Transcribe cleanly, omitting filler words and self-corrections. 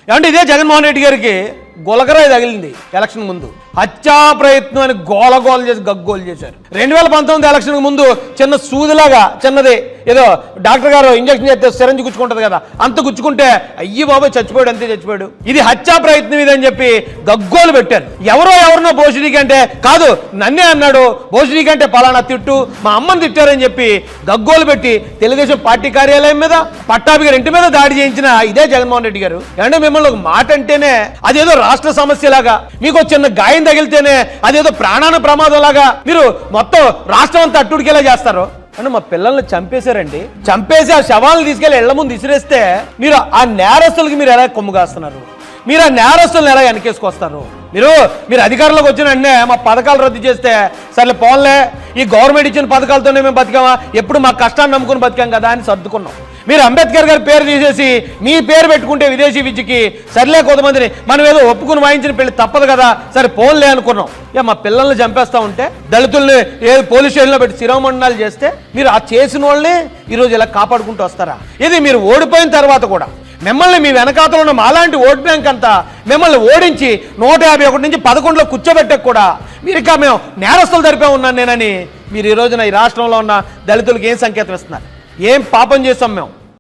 ఏమంటే ఇదే జగన్మోహన్ రెడ్డి గారికి గొలగరాయి తగిలింది ఎలక్షన్ ముందు. హత్యా ప్రయత్నం అని గోలగోలు చేసి గగ్గోలు చేశారు. 2019 ఎలక్షన్ ముందు చిన్న సూదిలాగా చిన్నది ఏదో డాక్టర్ గారు ఇంజక్షన్ చేస్తే సిరంజి గుచ్చుకుంటది కదా, అంత గుచ్చుకుంటే అయ్యి బాబాయ్ చచ్చిపోయాడు, అంతే చచ్చిపోయాడు. ఇది హత్యా ప్రయత్నం ఇదని చెప్పి గగ్గోలు పెట్టారు. ఎవరినో భోజనీ కంటే కాదు నన్నే అన్నాడు, భోజనీ కంటే పలానా తిట్టు మా అమ్మని తిట్టారని చెప్పి గగ్గోలు పెట్టి తెలుగుదేశం పార్టీ కార్యాలయం మీద పట్టాభి గారి ఇంటి మీద దాడి చేయించిన ఇదే జగన్మోహన్ రెడ్డి గారు. అంటే మిమ్మల్ని ఒక మాట అంటేనే అదేదో రాష్ట్ర సమస్యలాగా, మీకు చిన్న గాయం తగిలితేనే అదేదో ప్రాణాన ప్రమాదం లాగా మీరు మొత్తం రాష్ట్రం అంతా అట్టుడికేలా చేస్తారు. అంటే మా పిల్లల్ని చంపేశారండి, చంపేసి ఆ శవాలను తీసుకెళ్లి ఇళ్ల ముందు విసిరేస్తే మీరు ఆ నేరస్తులకి మీరు ఎలా కొమ్ము కాస్తున్నారు, మీరు ఆ నేరస్తులను ఎలా వెనకేసుకొస్తారు? మీరు అధికారంలోకి వచ్చిన వెంటనే మా పథకాలు రద్దు చేస్తే సర్లే పోన్లే, ఈ గవర్నమెంట్ ఇచ్చిన పథకాలతోనే మేము బతికామా, ఎప్పుడు మా కష్టాన్ని నమ్ముకుని బతికాం కదా అని సర్దుకున్నాం. మీరు అంబేద్కర్ గారి పేరు తీసేసి మీ పేరు పెట్టుకుంటే విదేశీ విద్యకి సర్లే కొంతమందిని మనం ఏదో ఒప్పుకుని వాయించిన పెళ్లి తప్పదు కదా, సరే పోన్లే అనుకున్నాం. మా పిల్లల్ని చంపేస్తా ఉంటే దళితుల్ని ఏదో పోలీస్ స్టేషన్లో పెట్టి శిరోమండనాలు చేస్తే మీరు ఆ చేసిన వాళ్ళని ఈరోజు ఇలా కాపాడుకుంటూ వస్తారా? ఇది మీరు ఓడిపోయిన తర్వాత కూడా మిమ్మల్ని మీ వెనకాతలో ఉన్న అలాంటి ఓట్ బ్యాంక్ అంతా మిమ్మల్ని ఓడించి 151 నుంచి 11లో కూర్చోబెట్టకు కూడా మీరు ఇంకా మేము నేరస్తులు జరిపే ఉన్నాను నేనని మీరు ఈ రోజున ఈ రాష్ట్రంలో ఉన్న దళితులకు ఏం సంకేతం ఇస్తున్నారు? ఏం పాపం చేస్తాం మేము?